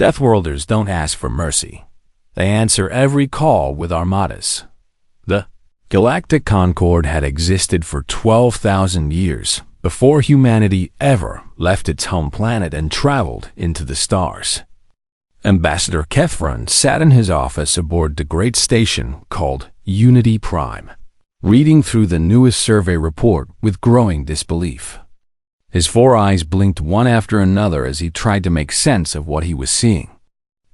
Deathworlders don't ask for mercy. They answer every call with armadas. The Galactic Concord had existed for 12,000 years before humanity ever left its home planet and traveled into the stars. Ambassador Kefren sat in his office aboard the great station called Unity Prime, reading through the newest survey report with growing disbelief. His four eyes blinked one after another as he tried to make sense of what he was seeing.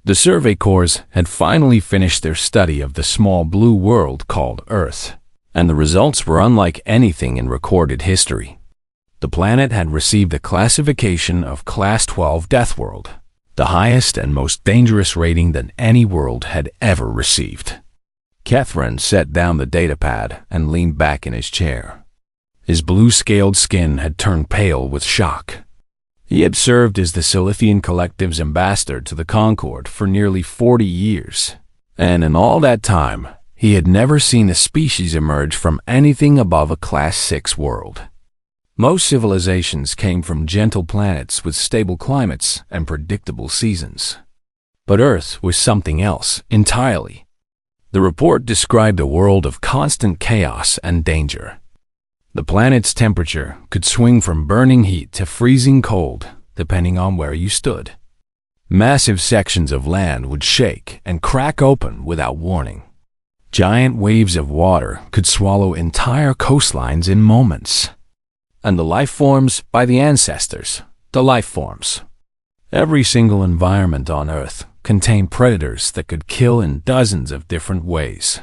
The Survey Corps had finally finished their study of the small blue world called Earth, and the results were unlike anything in recorded history. The planet had received a classification of Class 12 Death World, the highest and most dangerous rating that any world had ever received. Catherine set down the datapad and leaned back in his chair. His blue-scaled skin had turned pale with shock. He had served as the Silithian Collective's ambassador to the Concord for nearly 40 years, and in all that time, he had never seen a species emerge from anything above a Class 6 world. Most civilizations came from gentle planets with stable climates and predictable seasons. But Earth was something else entirely. The report described a world of constant chaos and danger. The planet's temperature could swing from burning heat to freezing cold, depending on where you stood. Massive sections of land would shake and crack open without warning. Giant waves of water could swallow entire coastlines in moments. And the life forms by the ancestors, the life forms. Every single environment on Earth contained predators that could kill in dozens of different ways.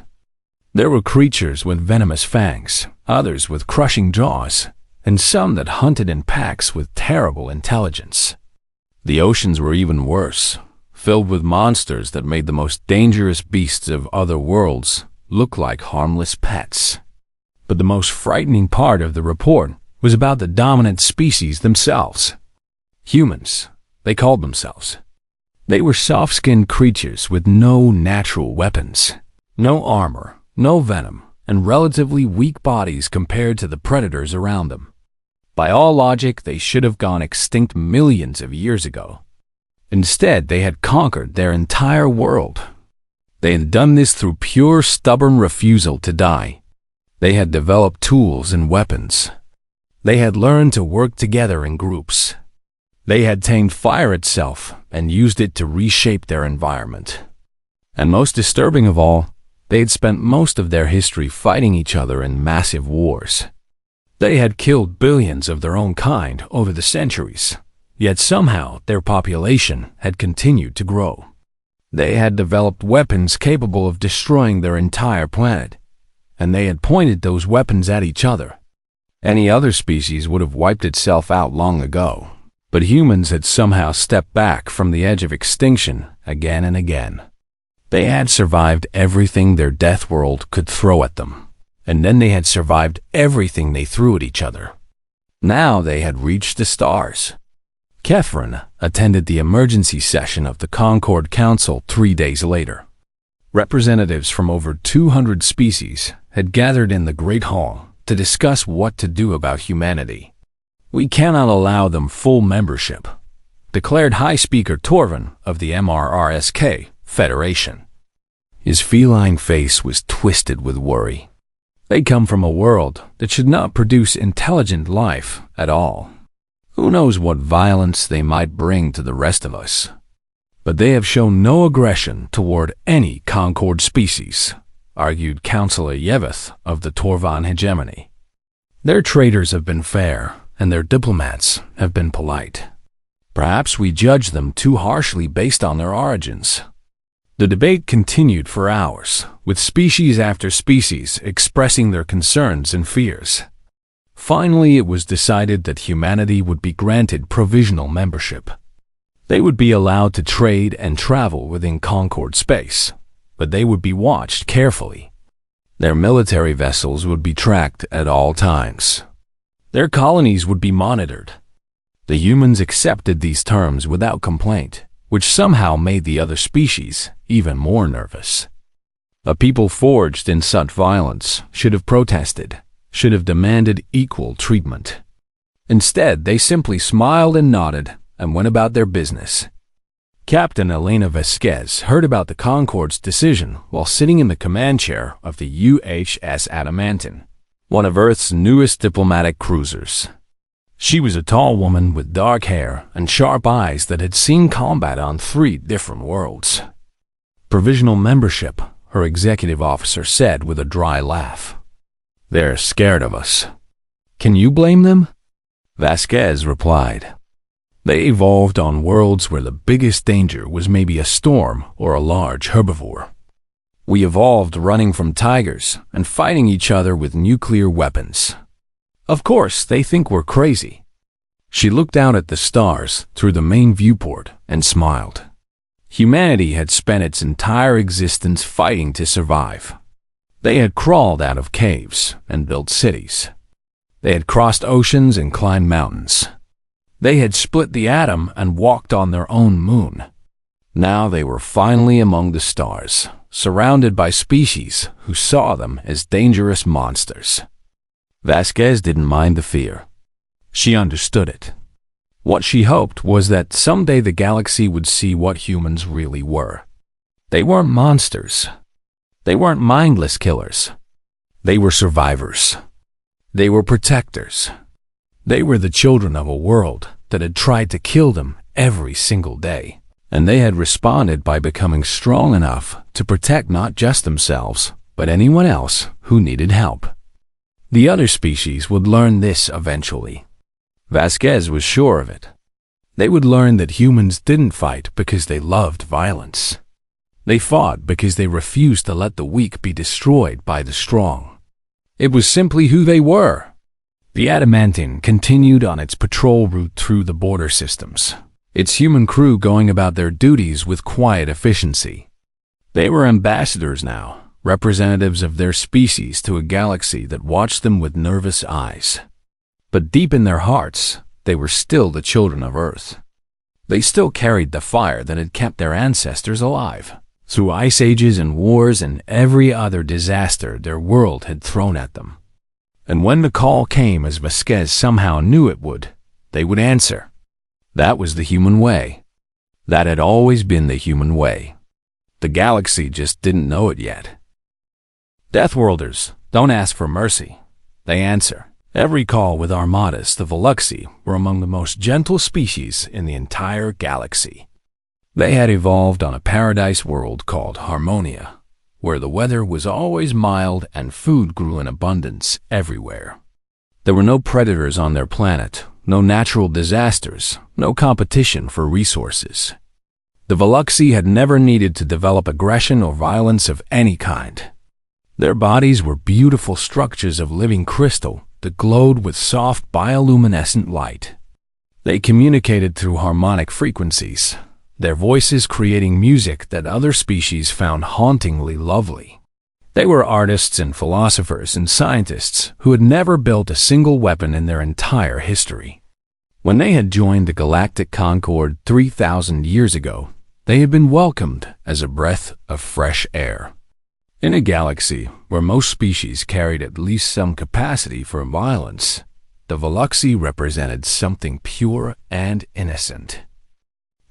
There were creatures with venomous fangs, others with crushing jaws, and some that hunted in packs with terrible intelligence. The oceans were even worse, filled with monsters that made the most dangerous beasts of other worlds look like harmless pets. But the most frightening part of the report was about the dominant species themselves. Humans, they called themselves. They were soft-skinned creatures with no natural weapons, no armor, no venom, and relatively weak bodies compared to the predators around them. By all logic, they should have gone extinct millions of years ago. Instead, they had conquered their entire world. They had done this through pure, stubborn refusal to die. They had developed tools and weapons. They had learned to work together in groups. They had tamed fire itself and used it to reshape their environment. And most disturbing of all, they had spent most of their history fighting each other in massive wars. They had killed billions of their own kind over the centuries, yet somehow their population had continued to grow. They had developed weapons capable of destroying their entire planet, and they had pointed those weapons at each other. Any other species would have wiped itself out long ago, but humans had somehow stepped back from the edge of extinction again and again. They had survived everything their death world could throw at them, and then they had survived everything they threw at each other. Now they had reached the stars. Kefren attended the emergency session of the Concord Council 3 days later. Representatives from over 200 species had gathered in the Great Hall to discuss what to do about humanity. "We cannot allow them full membership," declared High Speaker Torvin of the MRRSK Federation. His feline face was twisted with worry. They come from a world that should not produce intelligent life at all. Who knows what violence they might bring to the rest of us? But they have shown no aggression toward any Concord species, argued Councillor Yeveth of the Torvan hegemony. Their traders have been fair, and their diplomats have been polite. Perhaps we judge them too harshly based on their origins. The debate continued for hours, with species after species expressing their concerns and fears. Finally, it was decided that humanity would be granted provisional membership. They would be allowed to trade and travel within Concord space, but they would be watched carefully. Their military vessels would be tracked at all times. Their colonies would be monitored. The humans accepted these terms without complaint, which somehow made the other species even more nervous. A people forged in such violence should have protested, should have demanded equal treatment. Instead, they simply smiled and nodded and went about their business. Captain Elena Vasquez heard about the Concorde's decision while sitting in the command chair of the UHS Adamantine, one of Earth's newest diplomatic cruisers. She was a tall woman with dark hair and sharp eyes that had seen combat on 3 different worlds. Provisional membership, her executive officer said with a dry laugh. They're scared of us. Can you blame them? Vasquez replied. They evolved on worlds where the biggest danger was maybe a storm or a large herbivore. We evolved running from tigers and fighting each other with nuclear weapons. Of course, they think we're crazy. She looked out at the stars through the main viewport and smiled. Humanity had spent its entire existence fighting to survive. They had crawled out of caves and built cities. They had crossed oceans and climbed mountains. They had split the atom and walked on their own moon. Now they were finally among the stars, surrounded by species who saw them as dangerous monsters. Vasquez didn't mind the fear. She understood it. What she hoped was that someday the galaxy would see what humans really were. They weren't monsters. They weren't mindless killers. They were survivors. They were protectors. They were the children of a world that had tried to kill them every single day, and they had responded by becoming strong enough to protect not just themselves, but anyone else who needed help. The other species would learn this eventually. Vasquez was sure of it. They would learn that humans didn't fight because they loved violence. They fought because they refused to let the weak be destroyed by the strong. It was simply who they were. The Adamantine continued on its patrol route through the border systems, its human crew going about their duties with quiet efficiency. They were ambassadors now, representatives of their species to a galaxy that watched them with nervous eyes. But deep in their hearts, they were still the children of Earth. They still carried the fire that had kept their ancestors alive, through ice ages and wars and every other disaster their world had thrown at them. And when the call came, as Vasquez somehow knew it would, they would answer. That was the human way. That had always been the human way. The galaxy just didn't know it yet. Deathworlders don't ask for mercy. They answer. Every call with Armadas, the Veluxi, were among the most gentle species in the entire galaxy. They had evolved on a paradise world called Harmonia, where the weather was always mild and food grew in abundance everywhere. There were no predators on their planet, no natural disasters, no competition for resources. The Veluxi had never needed to develop aggression or violence of any kind. Their bodies were beautiful structures of living crystal that glowed with soft bioluminescent light. They communicated through harmonic frequencies, their voices creating music that other species found hauntingly lovely. They were artists and philosophers and scientists who had never built a single weapon in their entire history. When they had joined the Galactic Concorde 3,000 years ago, they had been welcomed as a breath of fresh air. In a galaxy where most species carried at least some capacity for violence, the Veluxi represented something pure and innocent.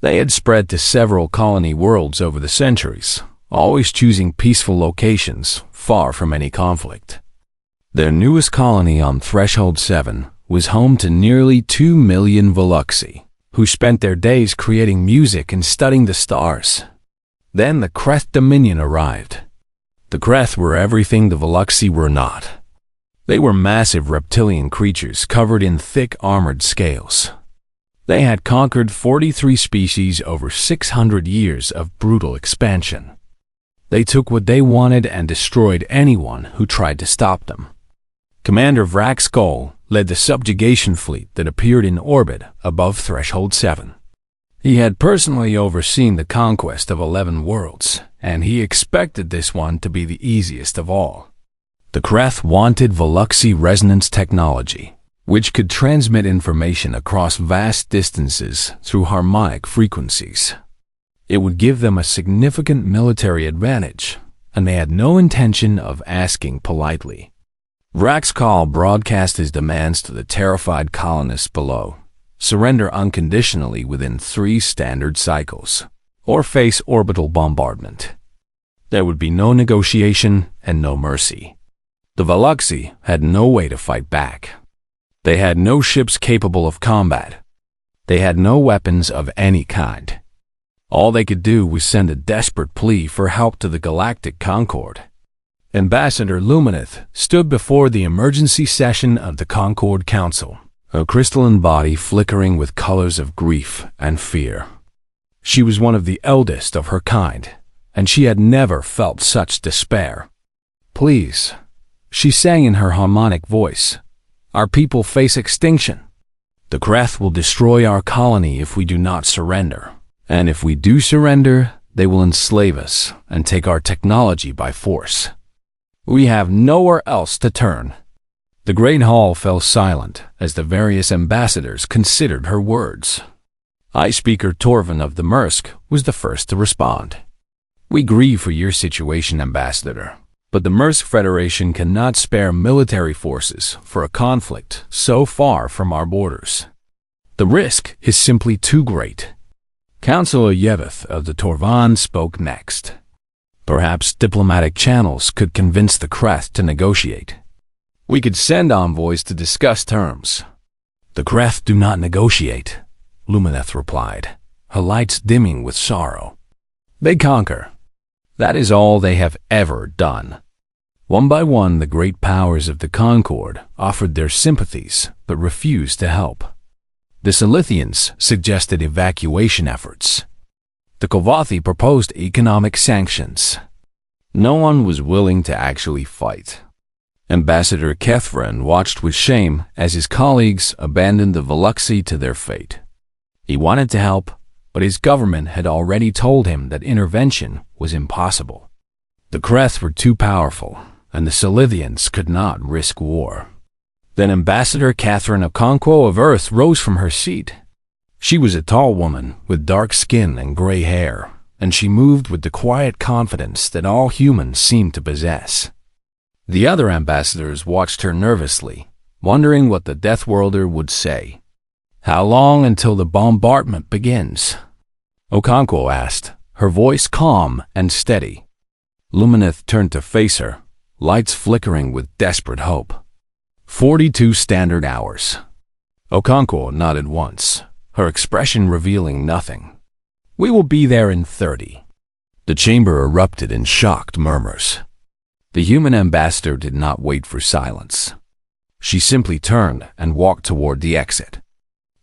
They had spread to several colony worlds over the centuries, always choosing peaceful locations far from any conflict. Their newest colony on Threshold 7 was home to nearly 2 million Veluxi, who spent their days creating music and studying the stars. Then the Kreth Dominion arrived. The Kreth were everything the Veluxi were not. They were massive reptilian creatures covered in thick armored scales. They had conquered 43 species over 600 years of brutal expansion. They took what they wanted and destroyed anyone who tried to stop them. Commander Vrax Kol led the subjugation fleet that appeared in orbit above Threshold 7. He had personally overseen the conquest of 11 worlds, and he expected this one to be the easiest of all. The Kreth wanted Veluxi resonance technology, which could transmit information across vast distances through harmonic frequencies. It would give them a significant military advantage, and they had no intention of asking politely. Vrax Kol broadcast his demands to the terrified colonists below. Surrender unconditionally within 3 standard cycles. or face orbital bombardment. There would be no negotiation and no mercy. The Veluxi had no way to fight back. They had no ships capable of combat. They had no weapons of any kind. All they could do was send a desperate plea for help to the Galactic Concord. Ambassador Lumineth stood before the emergency session of the Concord Council, her crystalline body flickering with colors of grief and fear. She was one of the eldest of her kind, and she had never felt such despair. "Please," she sang in her harmonic voice, "our people face extinction. The Kreth will destroy our colony if we do not surrender. And if we do surrender, they will enslave us and take our technology by force. We have nowhere else to turn." The great hall fell silent as the various ambassadors considered her words. High Speaker Torvin of the Mursk was the first to respond. "We grieve for your situation, Ambassador, but the Mursk Federation cannot spare military forces for a conflict so far from our borders. The risk is simply too great." Councillor Yeveth of the Torvan spoke next. "Perhaps diplomatic channels could convince the Kreth to negotiate. We could send envoys to discuss terms." "The Kreth do not negotiate," Lumineth replied, her lights dimming with sorrow. "They conquer. That is all they have ever done." One by one, the great powers of the Concord offered their sympathies but refused to help. The Silithians suggested evacuation efforts. The Kovathi proposed economic sanctions. No one was willing to actually fight. Ambassador Kethrin watched with shame as his colleagues abandoned the Veluxi to their fate. He wanted to help, but his government had already told him that intervention was impossible. The Kreth were too powerful, and the Silithians could not risk war. Then Ambassador Catherine Okonkwo of Earth rose from her seat. She was a tall woman with dark skin and gray hair, and she moved with the quiet confidence that all humans seemed to possess. The other ambassadors watched her nervously, wondering what the Deathworlder would say. "How long until the bombardment begins?" Okonkwo asked, her voice calm and steady. Lumineth turned to face her, lights flickering with desperate hope. 42 standard hours. Okonkwo nodded once, her expression revealing nothing. "We will be there in 30. The chamber erupted in shocked murmurs. The human ambassador did not wait for silence. She simply turned and walked toward the exit.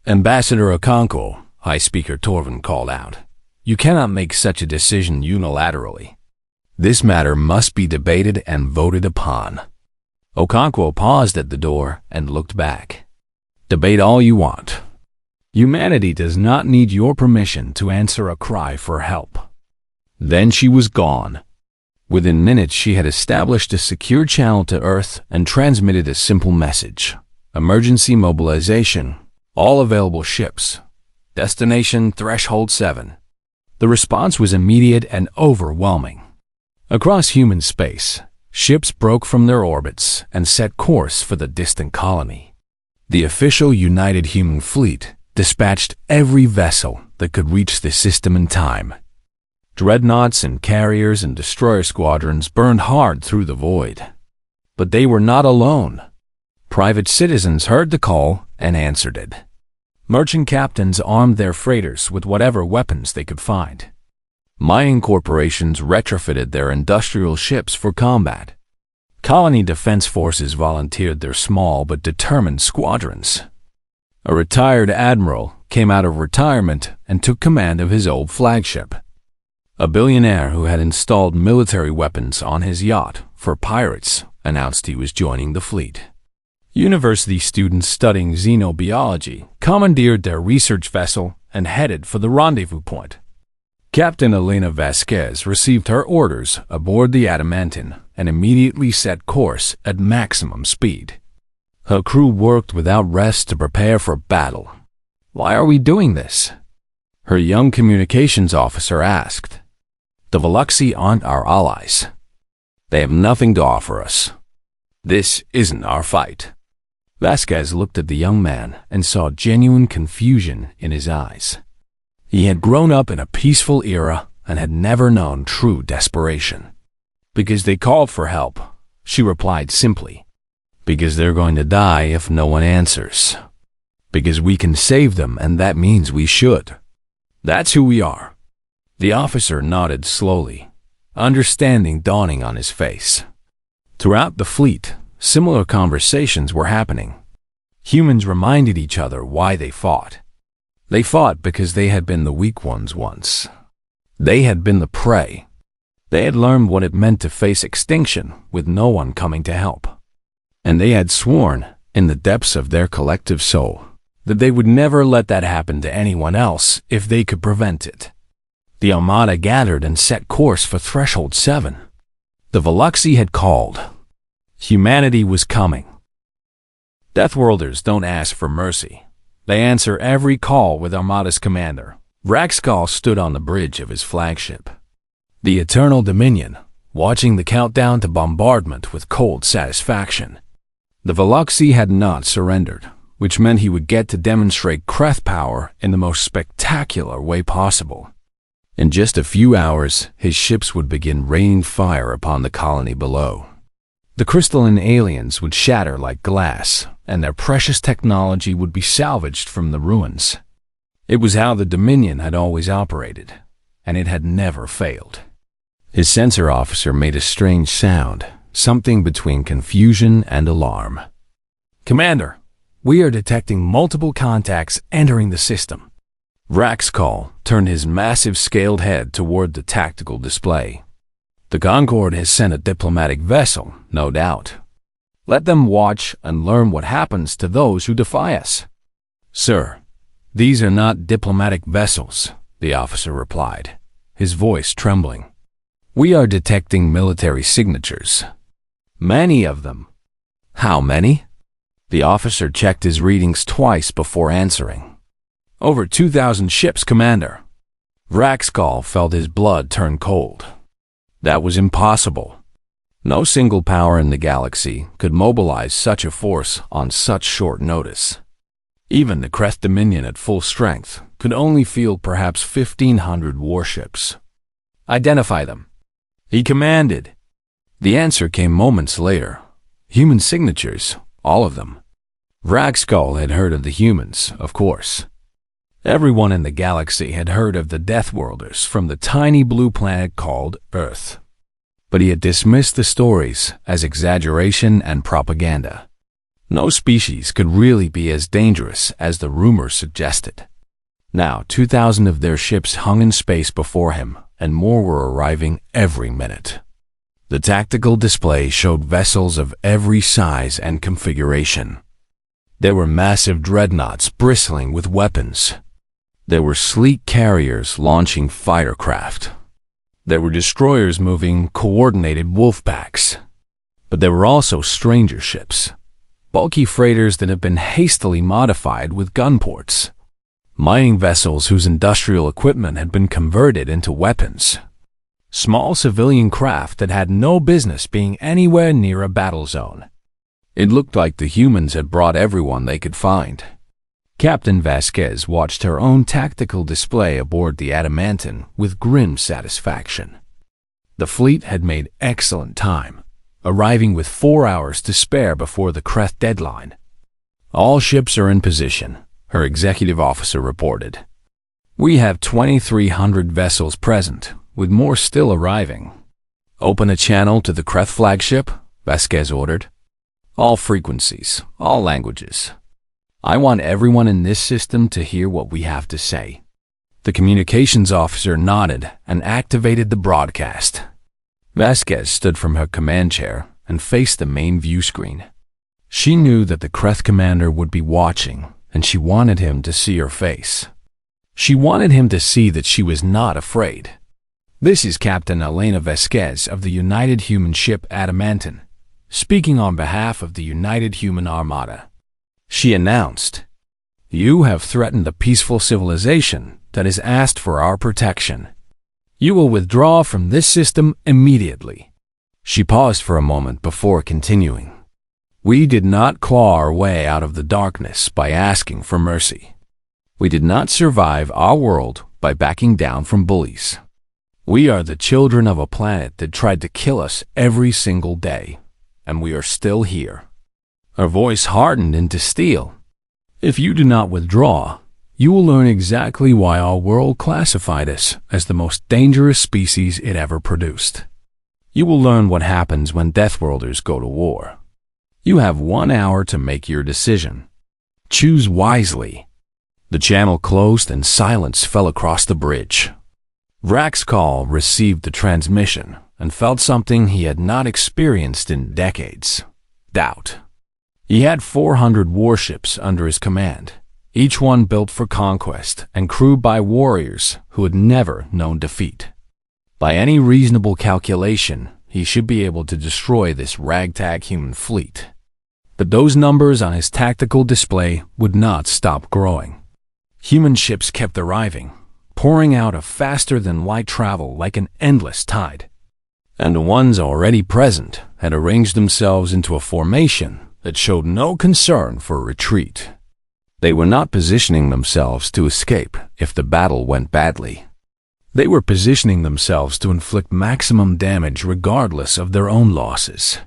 "Ambassador Okonkwo," High Speaker Torvin called out, "you cannot make such a decision unilaterally. This matter must be debated and voted upon." Okonkwo paused at the door and looked back. "Debate all you want. Humanity does not need your permission to answer a cry for help." Then she was gone. Within minutes, she had established a secure channel to Earth and transmitted a simple message: "Emergency mobilization. All available ships. Destination Threshold 7. The response was immediate and overwhelming. Across human space, ships broke from their orbits and set course for the distant colony. The official United Human Fleet dispatched every vessel that could reach the system in time. Dreadnoughts and carriers and destroyer squadrons burned hard through the void. But they were not alone. Private citizens heard the call and answered it. Merchant captains armed their freighters with whatever weapons they could find. Mining corporations retrofitted their industrial ships for combat. Colony defense forces volunteered their small but determined squadrons. A retired admiral came out of retirement and took command of his old flagship. A billionaire who had installed military weapons on his yacht for pirates announced he was joining the fleet. University students studying xenobiology commandeered their research vessel and headed for the rendezvous point. Captain Elena Vasquez received her orders aboard the Adamantine and immediately set course at maximum speed. Her crew worked without rest to prepare for battle. "Why are we doing this?" her young communications officer asked. "The Veluxi aren't our allies. They have nothing to offer us. This isn't our fight." Vasquez looked at the young man and saw genuine confusion in his eyes. He had grown up in a peaceful era and had never known true desperation. "Because they called for help," she replied simply. "Because they're going to die if no one answers. Because we can save them, and that means we should. That's who we are." The officer nodded slowly, understanding dawning on his face. Throughout the fleet, similar conversations were happening. Humans reminded each other why they fought. They fought because they had been the weak ones once. They had been the prey. They had learned what it meant to face extinction with no one coming to help. And they had sworn, in the depths of their collective soul, that they would never let that happen to anyone else if they could prevent it. The Armada gathered and set course for Threshold 7. The Veluxi had called. Humanity was coming. Deathworlders don't ask for mercy. They answer every call with Armada's commander. Raxkal stood on the bridge of his flagship, the Eternal Dominion, watching the countdown to bombardment with cold satisfaction. The Veluxi had not surrendered, which meant he would get to demonstrate Kreth power in the most spectacular way possible. In just a few hours, his ships would begin raining fire upon the colony below. The crystalline aliens would shatter like glass, and their precious technology would be salvaged from the ruins. It was how the Dominion had always operated, and it had never failed. His sensor officer made a strange sound, something between confusion and alarm. "Commander, we are detecting multiple contacts entering the system." Raxkal turned his massive scaled head toward the tactical display. "The Concord has sent a diplomatic vessel, no doubt. Let them watch and learn what happens to those who defy us." "Sir, these are not diplomatic vessels," the officer replied, his voice trembling. "We are detecting military signatures. Many of them." "How many?" The officer checked his readings twice before answering. "Over 2,000 ships, Commander." Raxkal felt his blood turn cold. That was impossible. No single power in the galaxy could mobilize such a force on such short notice. Even the Kreth Dominion at full strength could only field perhaps 1,500 warships. "Identify them," he commanded. The answer came moments later. Human signatures, all of them. Raxkal had heard of the humans, of course. Everyone in the galaxy had heard of the Deathworlders from the tiny blue planet called Earth. But he had dismissed the stories as exaggeration and propaganda. No species could really be as dangerous as the rumors suggested. Now, 2,000 of their ships hung in space before him, and more were arriving every minute. The tactical display showed vessels of every size and configuration. There were massive dreadnoughts bristling with weapons. There were sleek carriers launching fighter craft. There were destroyers moving coordinated wolf packs. But there were also stranger ships, bulky freighters that had been hastily modified with gun ports, mining vessels whose industrial equipment had been converted into weapons, small civilian craft that had no business being anywhere near a battle zone. It looked like the humans had brought everyone they could find. Captain Vasquez watched her own tactical display aboard the Adamantin with grim satisfaction. The fleet had made excellent time, arriving with 4 hours to spare before the Kreth deadline. "All ships are in position," her executive officer reported. "We have 2,300 vessels present, with more still arriving." "Open a channel to the Kreth flagship," Vasquez ordered. "All frequencies, all languages. I want everyone in this system to hear what we have to say." The communications officer nodded and activated the broadcast. Vasquez stood from her command chair and faced the main view screen. She knew that the Kreth commander would be watching, and she wanted him to see her face. She wanted him to see that she was not afraid. "This is Captain Elena Vasquez of the United Human Ship Adamantin, speaking on behalf of the United Human Armada," she announced. "You have threatened a peaceful civilization that has asked for our protection. You will withdraw from this system immediately." She paused for a moment before continuing. "We did not claw our way out of the darkness by asking for mercy. We did not survive our world by backing down from bullies. We are the children of a planet that tried to kill us every single day, and we are still here. Her voice hardened into steel. If you do not withdraw, you will learn exactly why our world classified us as the most dangerous species it ever produced. You will learn what happens when Deathworlders go to war. You have 1 hour to make your decision. Choose wisely. The channel closed and silence fell across the bridge. Vraxcall received the transmission and felt something he had not experienced in decades: doubt. He had 400 warships under his command, each one built for conquest and crewed by warriors who had never known defeat. By any reasonable calculation, he should be able to destroy this ragtag human fleet. But those numbers on his tactical display would not stop growing. Human ships kept arriving, pouring out of faster-than-light travel like an endless tide. And the ones already present had arranged themselves into a formation that showed no concern for retreat. They were not positioning themselves to escape if the battle went badly. They were positioning themselves to inflict maximum damage regardless of their own losses.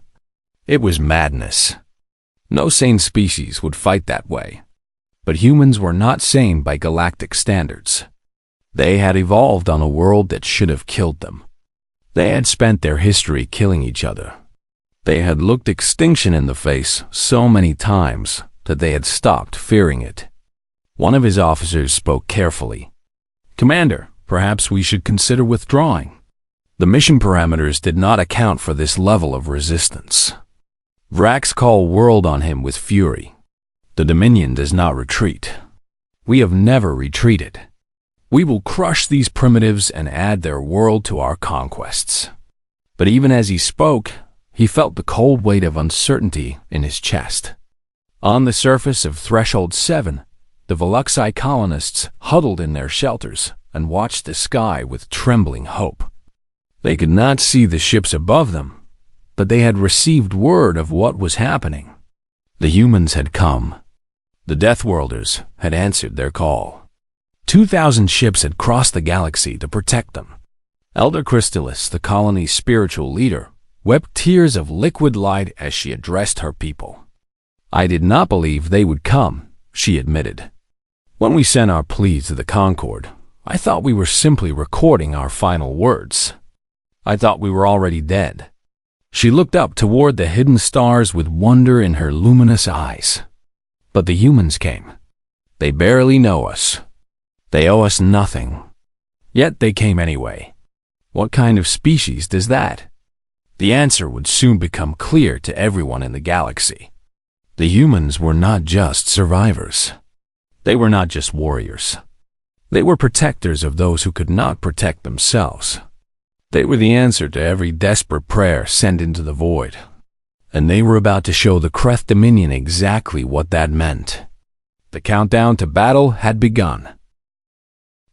It was madness. No sane species would fight that way. But humans were not sane by galactic standards. They had evolved on a world that should have killed them. They had spent their history killing each other. They had looked extinction in the face so many times that they had stopped fearing it. One of his officers spoke carefully. "Commander, perhaps we should consider withdrawing." The mission parameters did not account for this level of resistance. Vraxcall whirled on him with fury. "The Dominion does not retreat. We have never retreated. We will crush these primitives and add their world to our conquests." But even as he spoke, he felt the cold weight of uncertainty in his chest. On the surface of Threshold 7, the Veluxi colonists huddled in their shelters and watched the sky with trembling hope. They could not see the ships above them, but they had received word of what was happening. The humans had come. The Deathworlders had answered their call. 2,000 ships had crossed the galaxy to protect them. Elder Crystallis, the colony's spiritual leader, wept tears of liquid light as she addressed her people. "I did not believe they would come," she admitted. "When we sent our pleas to the Concord, I thought we were simply recording our final words. I thought we were already dead." She looked up toward the hidden stars with wonder in her luminous eyes. "But the humans came. They barely know us. They owe us nothing. Yet they came anyway. What kind of species does that?" The answer would soon become clear to everyone in the galaxy. The humans were not just survivors. They were not just warriors. They were protectors of those who could not protect themselves. They were the answer to every desperate prayer sent into the void. And they were about to show the Kreth Dominion exactly what that meant. The countdown to battle had begun.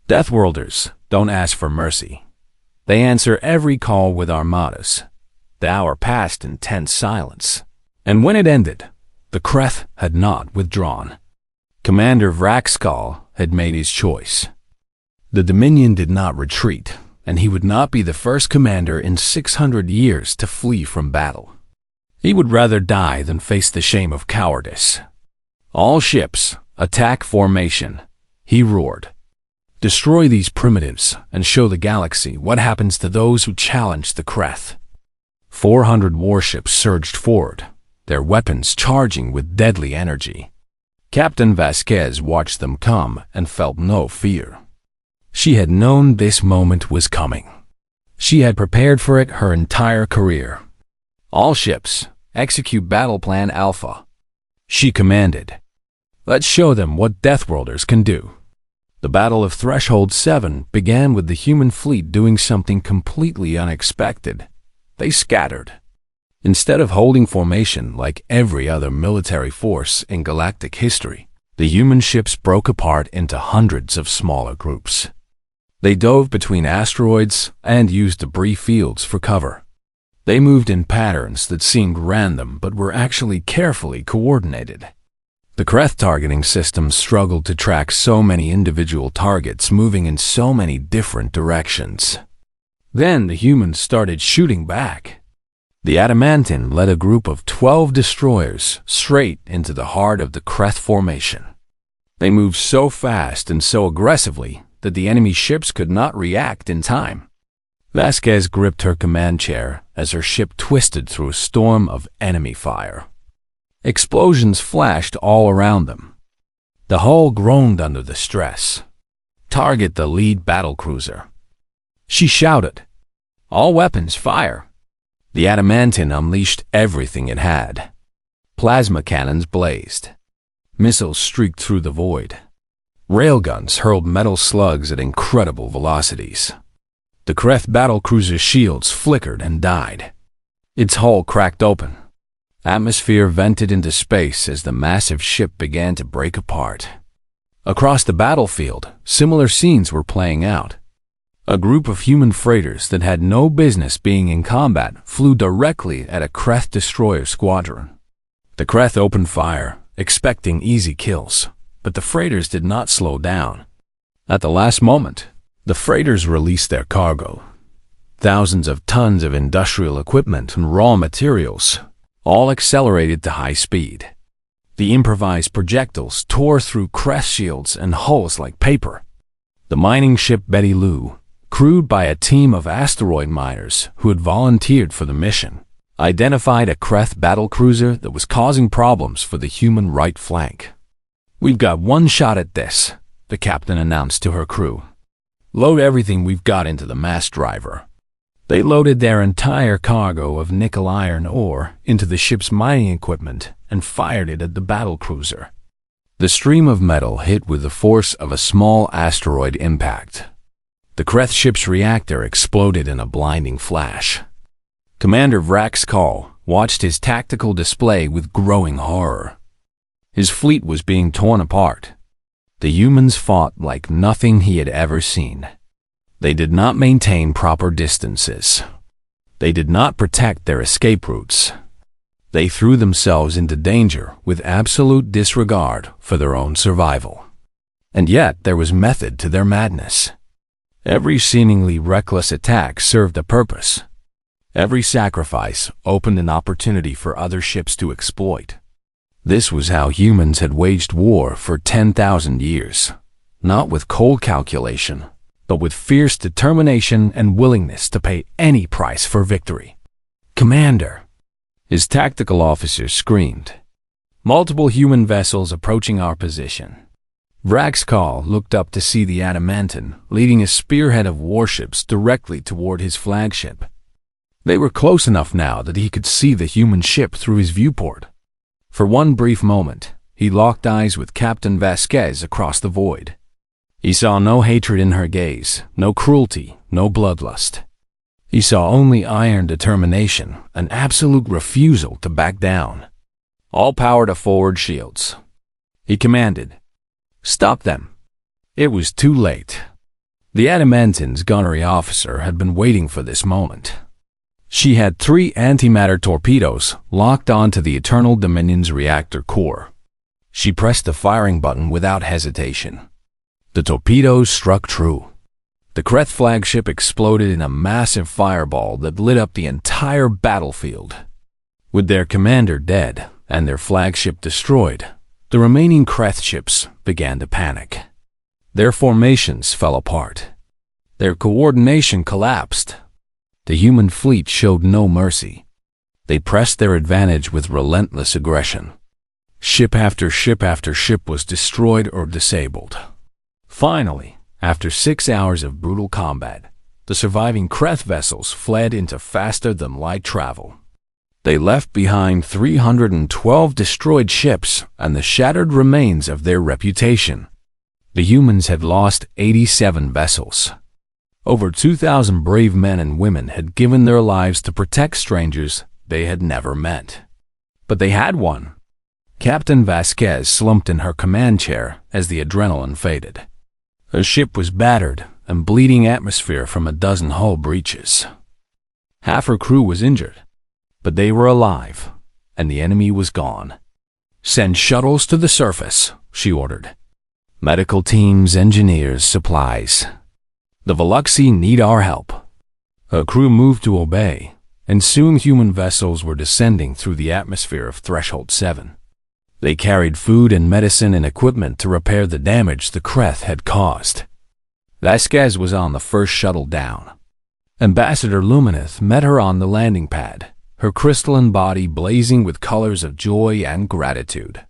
Deathworlders don't ask for mercy. They answer every call with armadas. The hour passed in tense silence. And when it ended, the Kreth had not withdrawn. Commander Vraxcall had made his choice. The Dominion did not retreat, and he would not be the first commander in 600 years to flee from battle. He would rather die than face the shame of cowardice. "All ships, attack formation," he roared. "Destroy these primitives and show the galaxy what happens to those who challenge the Kreth." 400 warships surged forward, their weapons charging with deadly energy. Captain Vasquez watched them come and felt no fear. She had known this moment was coming. She had prepared for it her entire career. "All ships, execute Battle Plan Alpha," she commanded. "Let's show them what Deathworlders can do." The Battle of Threshold 7 began with the human fleet doing something completely unexpected. They scattered. Instead of holding formation like every other military force in galactic history, the human ships broke apart into hundreds of smaller groups. They dove between asteroids and used debris fields for cover. They moved in patterns that seemed random but were actually carefully coordinated. The Kreth targeting system struggled to track so many individual targets moving in so many different directions. Then the humans started shooting back. The Adamantine led a group of 12 destroyers straight into the heart of the Kreth formation. They moved so fast and so aggressively that the enemy ships could not react in time. Vasquez gripped her command chair as her ship twisted through a storm of enemy fire. Explosions flashed all around them. The hull groaned under the stress. "Target the lead battlecruiser." She shouted. "All weapons, fire!" The Adamantine unleashed everything it had. Plasma cannons blazed. Missiles streaked through the void. Railguns hurled metal slugs at incredible velocities. The Kreth battlecruiser's shields flickered and died. Its hull cracked open. Atmosphere vented into space as the massive ship began to break apart. Across the battlefield, similar scenes were playing out. A group of human freighters that had no business being in combat flew directly at a Kreth destroyer squadron. The Kreth opened fire, expecting easy kills, but the freighters did not slow down. At the last moment, the freighters released their cargo. Thousands of tons of industrial equipment and raw materials, all accelerated to high speed. The improvised projectiles tore through Kreth shields and hulls like paper. The mining ship Betty Lou, crewed by a team of asteroid miners who had volunteered for the mission, identified a Kreth battlecruiser that was causing problems for the human right flank. "We've got one shot at this," the captain announced to her crew. "Load everything we've got into the mass driver." They loaded their entire cargo of nickel iron ore into the ship's mining equipment and fired it at the battlecruiser. The stream of metal hit with the force of a small asteroid impact. The Kreth ship's reactor exploded in a blinding flash. Commander Vrax Call watched his tactical display with growing horror. His fleet was being torn apart. The humans fought like nothing he had ever seen. They did not maintain proper distances. They did not protect their escape routes. They threw themselves into danger with absolute disregard for their own survival. And yet there was method to their madness. Every seemingly reckless attack served a purpose. Every sacrifice opened an opportunity for other ships to exploit. This was how humans had waged war for 10,000 years, not with cold calculation, but with fierce determination and willingness to pay any price for victory. "Commander!" his tactical officer screamed. "Multiple human vessels approaching our position." Vraxcall looked up to see the Adamantine leading a spearhead of warships directly toward his flagship. They were close enough now that he could see the human ship through his viewport. For one brief moment, he locked eyes with Captain Vasquez across the void. He saw no hatred in her gaze, no cruelty, no bloodlust. He saw only iron determination, an absolute refusal to back down. "All power to forward shields," he commanded. "Stop them." It was too late. The Adamantine's gunnery officer had been waiting for this moment. She had 3 antimatter torpedoes locked onto the Eternal Dominion's reactor core. She pressed the firing button without hesitation. The torpedoes struck true. The Kreth flagship exploded in a massive fireball that lit up the entire battlefield. With their commander dead and their flagship destroyed, the remaining Kreth ships began to panic. Their formations fell apart. Their coordination collapsed. The human fleet showed no mercy. They pressed their advantage with relentless aggression. Ship after ship after ship was destroyed or disabled. Finally, after 6 hours of brutal combat, the surviving Kreth vessels fled into faster-than-light travel. They left behind 312 destroyed ships and the shattered remains of their reputation. The humans had lost 87 vessels. Over 2,000 brave men and women had given their lives to protect strangers they had never met. But they had won. Captain Vasquez slumped in her command chair as the adrenaline faded. Her ship was battered and bleeding atmosphere from a dozen hull breaches. Half her crew was injured, but they were alive, and the enemy was gone. Send shuttles to the surface, she ordered. Medical teams, engineers, supplies. The Veluxi need our help. Her crew moved to obey, and soon human vessels were descending through the atmosphere of Threshold 7. They carried food and medicine and equipment to repair the damage the Kreth had caused. Vasquez was on the first shuttle down. Ambassador Lumineth met her on the landing pad, her crystalline body blazing with colors of joy and gratitude.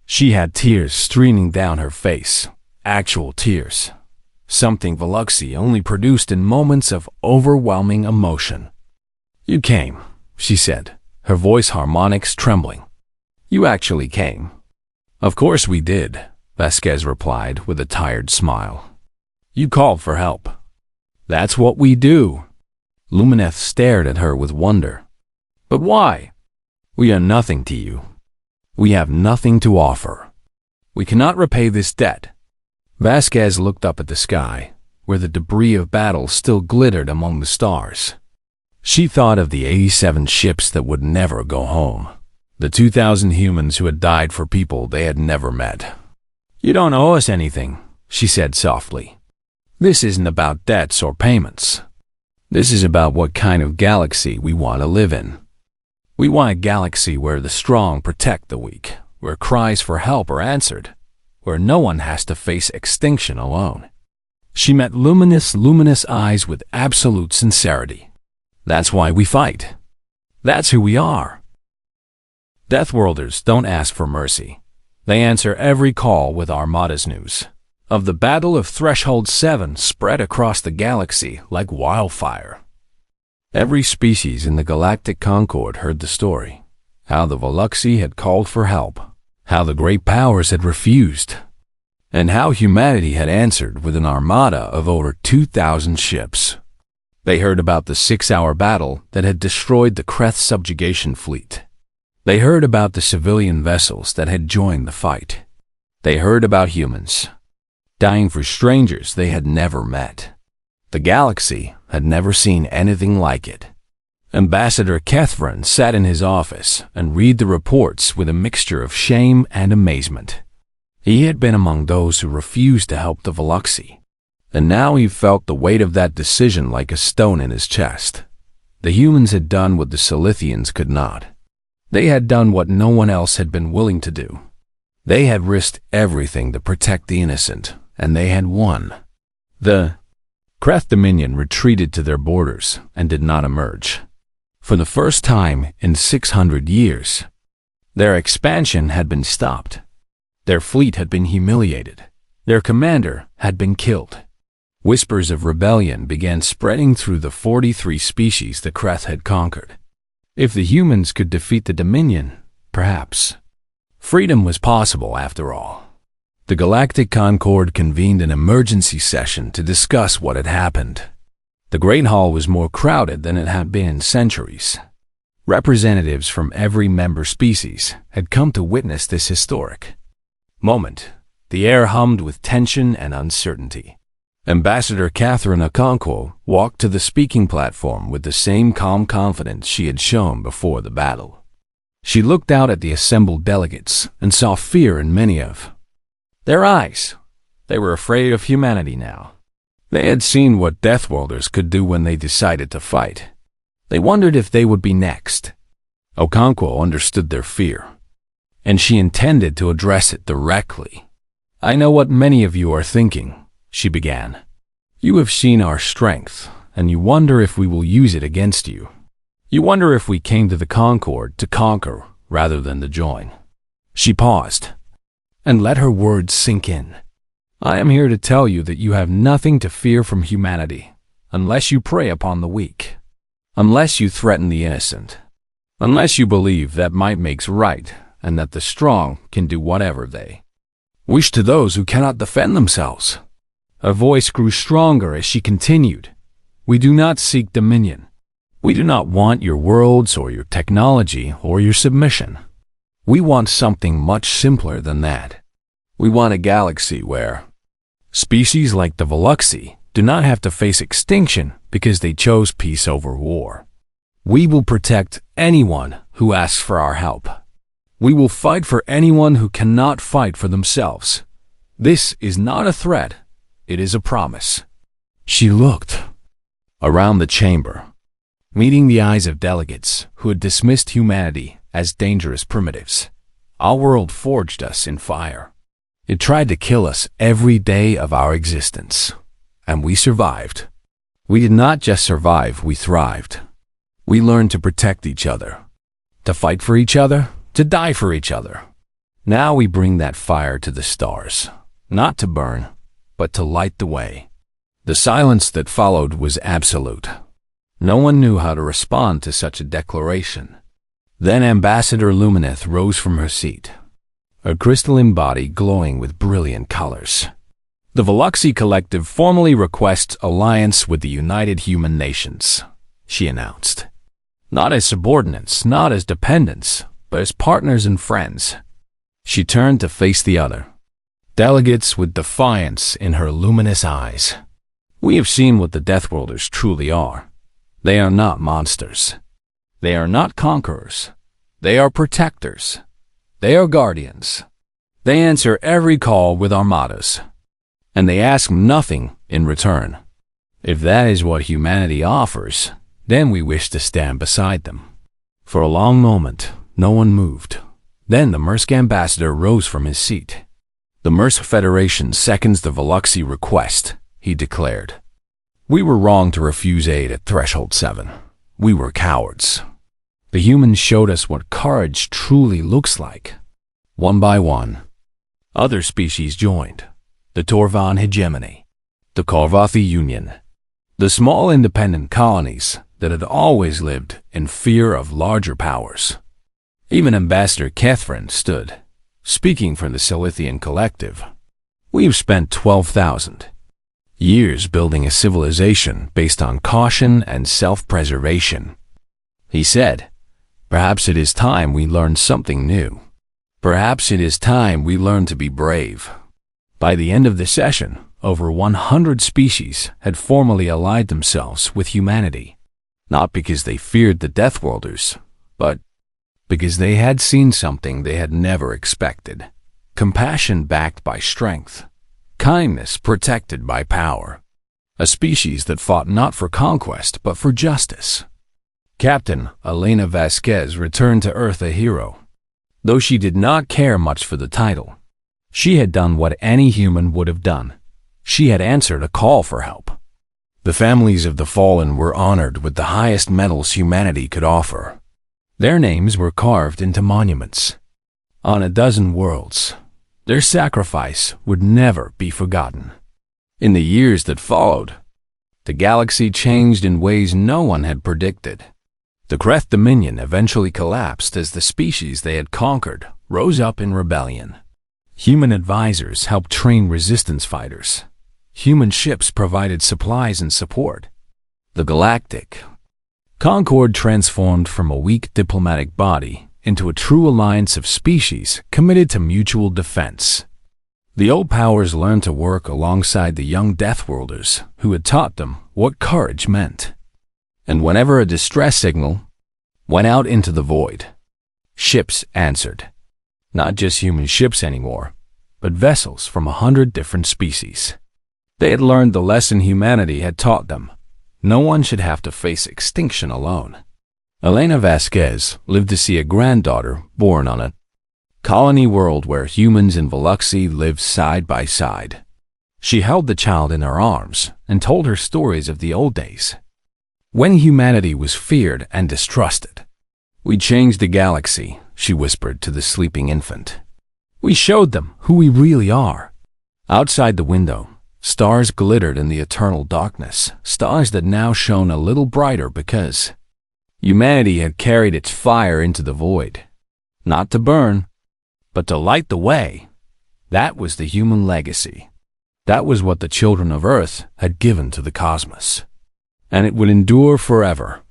She had tears streaming down her face, actual tears, something Veluxi only produced in moments of overwhelming emotion. "You came," she said, her voice harmonics trembling. "You actually came." "Of course we did," Vasquez replied with a tired smile. "You called for help." "That's what we do." Lumineth stared at her with wonder. "But why?" "We are nothing to you. We have nothing to offer. We cannot repay this debt." Vasquez looked up at the sky, where the debris of battle still glittered among the stars. She thought of the 87 ships that would never go home, the 2,000 humans who had died for people they had never met. "You don't owe us anything," she said softly. "This isn't about debts or payments. This is about what kind of galaxy we want to live in. We want a galaxy where the strong protect the weak, where cries for help are answered, where no one has to face extinction alone." She met luminous eyes with absolute sincerity. "That's why we fight. That's who we are." Deathworlders don't ask for mercy. They answer every call with Armadas news of the Battle of Threshold 7 spread across the galaxy like wildfire. Every species in the Galactic Concord heard the story, how the Veluxi had called for help, how the great powers had refused, and how humanity had answered with an armada of over 2,000 ships. They heard about the 6-hour battle that had destroyed the Kreth subjugation fleet. They heard about the civilian vessels that had joined the fight. They heard about humans, dying for strangers they had never met. The galaxy had never seen anything like it. Ambassador Kethrin sat in his office and read the reports with a mixture of shame and amazement. He had been among those who refused to help the Veluxi, and now he felt the weight of that decision like a stone in his chest. The humans had done what the Silithians could not. They had done what no one else had been willing to do. They had risked everything to protect the innocent, and they had won. The Kreth Dominion retreated to their borders and did not emerge. For the first time in 600 years, their expansion had been stopped. Their fleet had been humiliated. Their commander had been killed. Whispers of rebellion began spreading through the 43 species the Kreth had conquered. If the humans could defeat the Dominion, perhaps freedom was possible after all. The Galactic Concord convened an emergency session to discuss what had happened. The Great Hall was more crowded than it had been in centuries. Representatives from every member species had come to witness this historic moment. The air hummed with tension and uncertainty. Ambassador Catherine Okonkwo walked to the speaking platform with the same calm confidence she had shown before the battle. She looked out at the assembled delegates and saw fear in many of their eyes. They were afraid of humanity now. They had seen what Deathworlders could do when they decided to fight. They wondered if they would be next. Okonkwo understood their fear, and she intended to address it directly. "I know what many of you are thinking," she began. "You have seen our strength, and you wonder if we will use it against you. You wonder if we came to the Concord to conquer rather than to join." She paused and let her words sink in. "I am here to tell you that you have nothing to fear from humanity, unless you prey upon the weak, unless you threaten the innocent, unless you believe that might makes right and that the strong can do whatever they wish to those who cannot defend themselves." Her voice grew stronger as she continued. "We do not seek dominion. We do not want your worlds or your technology or your submission. We want something much simpler than that. We want a galaxy where species like the Veluxi do not have to face extinction because they chose peace over war. We will protect anyone who asks for our help. We will fight for anyone who cannot fight for themselves. This is not a threat. It is a promise." She looked around the chamber, meeting the eyes of delegates who had dismissed humanity as dangerous primitives. Our world forged us in fire. It tried to kill us every day of our existence, and we survived. We did not just survive, we thrived. We learned to protect each other, to fight for each other, to die for each other. Now we bring that fire to the stars, not to burn, but to light the way. The silence that followed was absolute. No one knew how to respond to such a declaration. Then Ambassador Lumineth rose from her seat, her crystalline body glowing with brilliant colors. "The Veluxy Collective formally requests alliance with the United Human Nations," she announced. "Not as subordinates, not as dependents, but as partners and friends." She turned to face the other delegates with defiance in her luminous eyes. "We have seen what the Deathworlders truly are. They are not monsters. They are not conquerors. They are protectors. They are guardians. They answer every call with armadas, and they ask nothing in return. If that is what humanity offers, then we wish to stand beside them." For a long moment, no one moved. Then the Mursk ambassador rose from his seat. "The Mursk Federation seconds the Veluxy request," he declared. "We were wrong to refuse aid at Threshold 7. We were cowards. The humans showed us what courage truly looks like." One by one, other species joined. The Torvan hegemony, the Karvathi Union, the small independent colonies that had always lived in fear of larger powers. Even Ambassador Kethrin stood, speaking for the Silithian Collective. "We've spent 12,000 years building a civilization based on caution and self-preservation," he said. "Perhaps it is time we learned something new. Perhaps it is time we learned to be brave." By the end of the session, over 100 species had formally allied themselves with humanity, not because they feared the Deathworlders, but because they had seen something they had never expected. Compassion backed by strength, kindness protected by power. A species that fought not for conquest, but for justice. Captain Elena Vasquez returned to Earth a hero. Though she did not care much for the title, she had done what any human would have done. She had answered a call for help. The families of the fallen were honored with the highest medals humanity could offer. Their names were carved into monuments on a dozen worlds. Their sacrifice would never be forgotten. In the years that followed, the galaxy changed in ways no one had predicted. The Kreth Dominion eventually collapsed as the species they had conquered rose up in rebellion. Human advisors helped train resistance fighters. Human ships provided supplies and support. The Galactic Concord transformed from a weak diplomatic body into a true alliance of species committed to mutual defense. The old powers learned to work alongside the young Deathworlders who had taught them what courage meant. And whenever a distress signal went out into the void, ships answered. Not just human ships anymore, but vessels from 100 different species. They had learned the lesson humanity had taught them. No one should have to face extinction alone. Elena Vasquez lived to see a granddaughter born on a colony world where humans and Veluxy lived side by side. She held the child in her arms and told her stories of the old days, when humanity was feared and distrusted. "We changed the galaxy," she whispered to the sleeping infant. "We showed them who we really are." Outside the window, stars glittered in the eternal darkness, stars that now shone a little brighter because humanity had carried its fire into the void. Not to burn, but to light the way. That was the human legacy. That was what the children of Earth had given to the cosmos. And it would endure forever.